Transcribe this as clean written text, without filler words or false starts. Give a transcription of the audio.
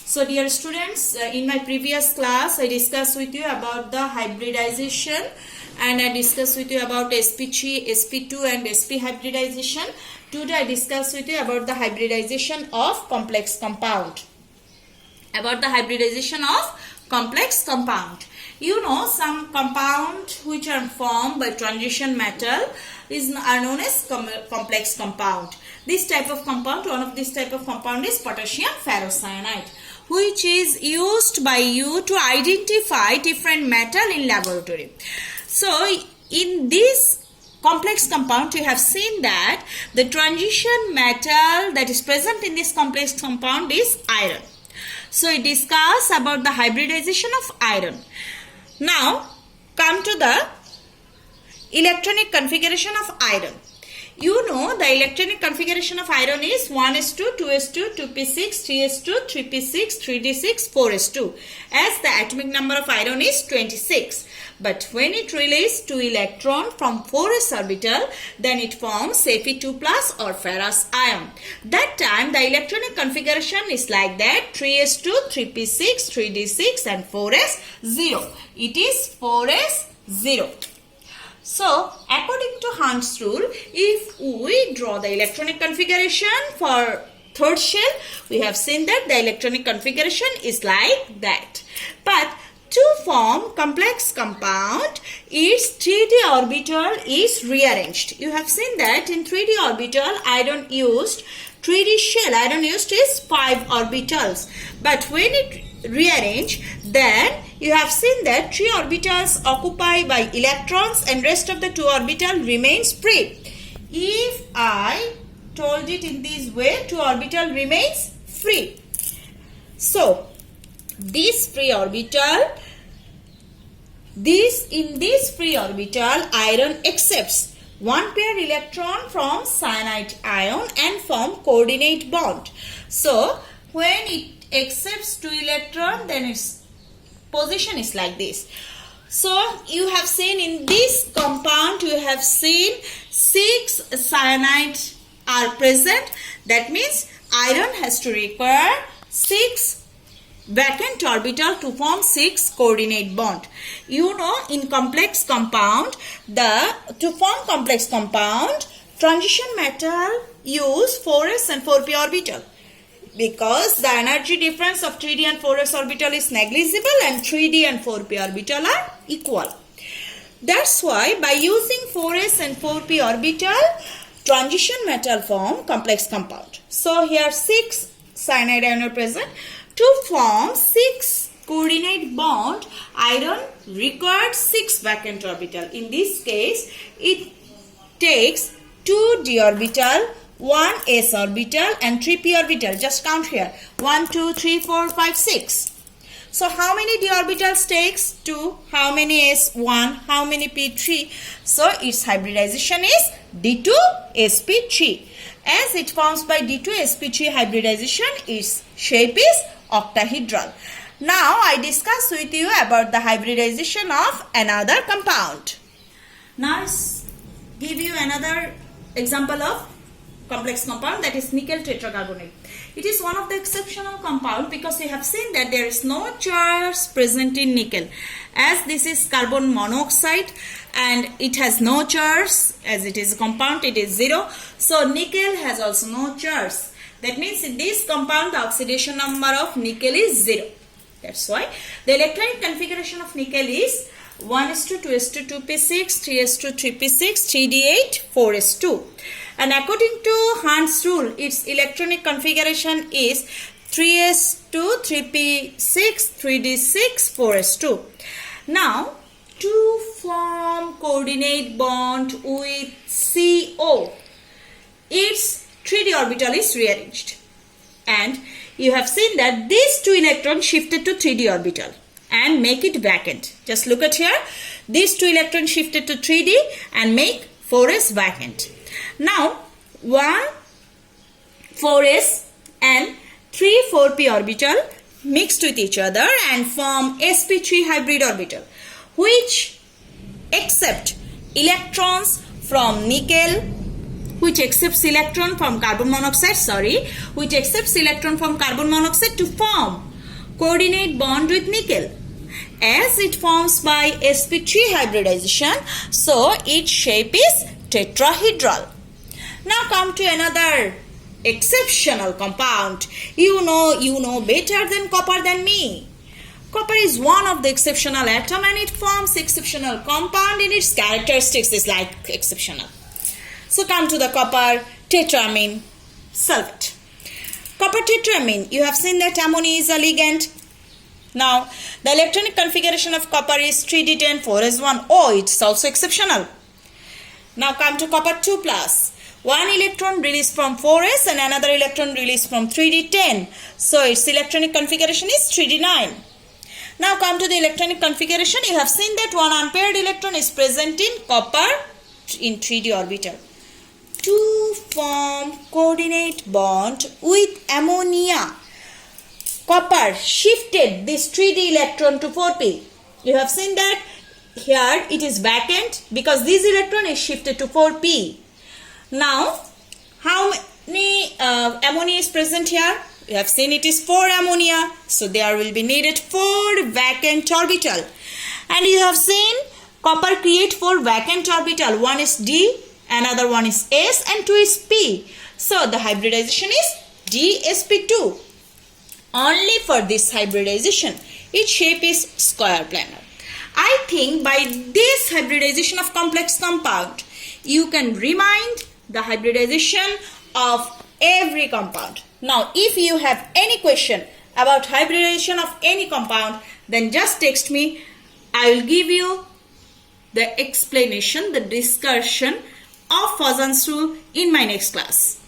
So dear students, in my previous class I discussed with you about the hybridization and I discussed with you about sp3, sp2 and sp hybridization. Today I discussed with you about the hybridization of complex compound. You know, some compound which are formed by transition metal are known as complex compound. This type of compound, one of this type of compound is potassium ferrocyanide, which is used by you to identify different metal in laboratory. So in this complex compound, you have seen that the transition metal that is present in this complex compound is iron. So we discuss about the hybridization of iron. Now come to the electronic configuration of iron. You know the electronic configuration of iron is 1s2, 2s2, 2p6, 3s2, 3p6, 3d6, 4s2, as the atomic number of iron is 26. But when it releases 2 electrons from 4s orbital, then it forms Fe2 plus or ferrous ion. That time the electronic configuration is like that: 3s2, 3p6, 3d6 and 4s0. It is 4s0. So, according to Hund's rule, if we draw the electronic configuration for third shell, we have seen that the electronic configuration is like that. But to form complex compound, its 3d orbital is rearranged. You have seen that in 3d orbital, iron used 3d shell, iron used is 5 orbitals. But when it rearrange, then you have seen that 3 orbitals occupied by electrons and rest of the 2 orbital remains free. If I told it in this way, 2 orbital remains free. So this free orbital, in this free orbital, iron accepts 1 pair electron from cyanide ion and form coordinate bond. So when it accepts 2 electron, then its position is like this. So you have seen in this compound, you have seen 6 cyanides are present. That means iron has to require 6 vacant orbital to form 6 coordinate bond. You know, in complex compound, to form complex compound, transition metal use 4s and 4p orbital, because the energy difference of 3d and 4s orbital is negligible and 3d and 4p orbital are equal. That's why by using 4s and 4p orbital, transition metal form complex compound. So here 6 cyanide ion are present. To form 6 coordinate bond, iron required 6 vacant orbital. In this case, it takes 2 d orbital, 1 s orbital and 3 p orbital. Just count here: 1, 2, 3, 4, 5, 6. So how many d orbitals takes? 2. How many s? 1. How many p? 3. So its hybridization is d2sp3. As it forms by d2sp3 hybridization, its shape is octahedral. Now I discuss with you about the hybridization of another compound. Now I give you another example of complex compound, that is nickel tetracarbonate. It is one of the exceptional compound because we have seen that there is no charge present in nickel, as this is carbon monoxide and it has no charge. As it is a compound, it is 0. So nickel has also no charge. That means in this compound the oxidation number of nickel is 0. That's why the electronic configuration of nickel is 1s2, 2s2, 2p6, 3s2, 3p6, 3d8, 4s2. And according to Hund's rule, its electronic configuration is 3s2, 3p6, 3d6, 4s2. Now, to form coordinate bond with CO, its 3d orbital is rearranged. And you have seen that these 2 electrons shifted to 3d orbital and make it vacant. Just look at here. These 2 electrons shifted to 3d and make 4s vacant. Now 1 4s and 3 4p orbital mixed with each other and form sp3 hybrid orbital, which accept electrons from nickel, which accepts electron from carbon monoxide, to form coordinate bond with nickel. As it forms by sp3 hybridization, so its shape is tetrahedral. Now come to another exceptional compound. You know better than copper than me. Copper is one of the exceptional atom and it forms exceptional compound in its characteristics is like exceptional. So come to the copper tetramine sulfate. Copper tetramine, you have seen that ammonia is a ligand. Now, the electronic configuration of copper is 3d10 4s1. Oh, it's also exceptional. Now come to copper 2 plus. One electron released from 4s and another electron released from 3d10. So its electronic configuration is 3d9. Now come to the electronic configuration. You have seen that one unpaired electron is present in copper in 3d orbital. To form coordinate bond with ammonia, copper shifted this 3d electron to 4p. You have seen that here it is vacant because this electron is shifted to 4p. Now, how many ammonia is present here? You have seen it is 4 ammonia. So, there will be needed 4 vacant orbital. And you have seen copper create 4 vacant orbital. One is D, another one is S and 2 is P. So, the hybridization is DsP2. Only for this hybridization, its shape is square planar. I think by this hybridization of complex compound, you can remind the hybridization of every compound. Now, if you have any question about hybridization of any compound, then just text me. I will give you the explanation, the discussion of Fazan's rule in my next class.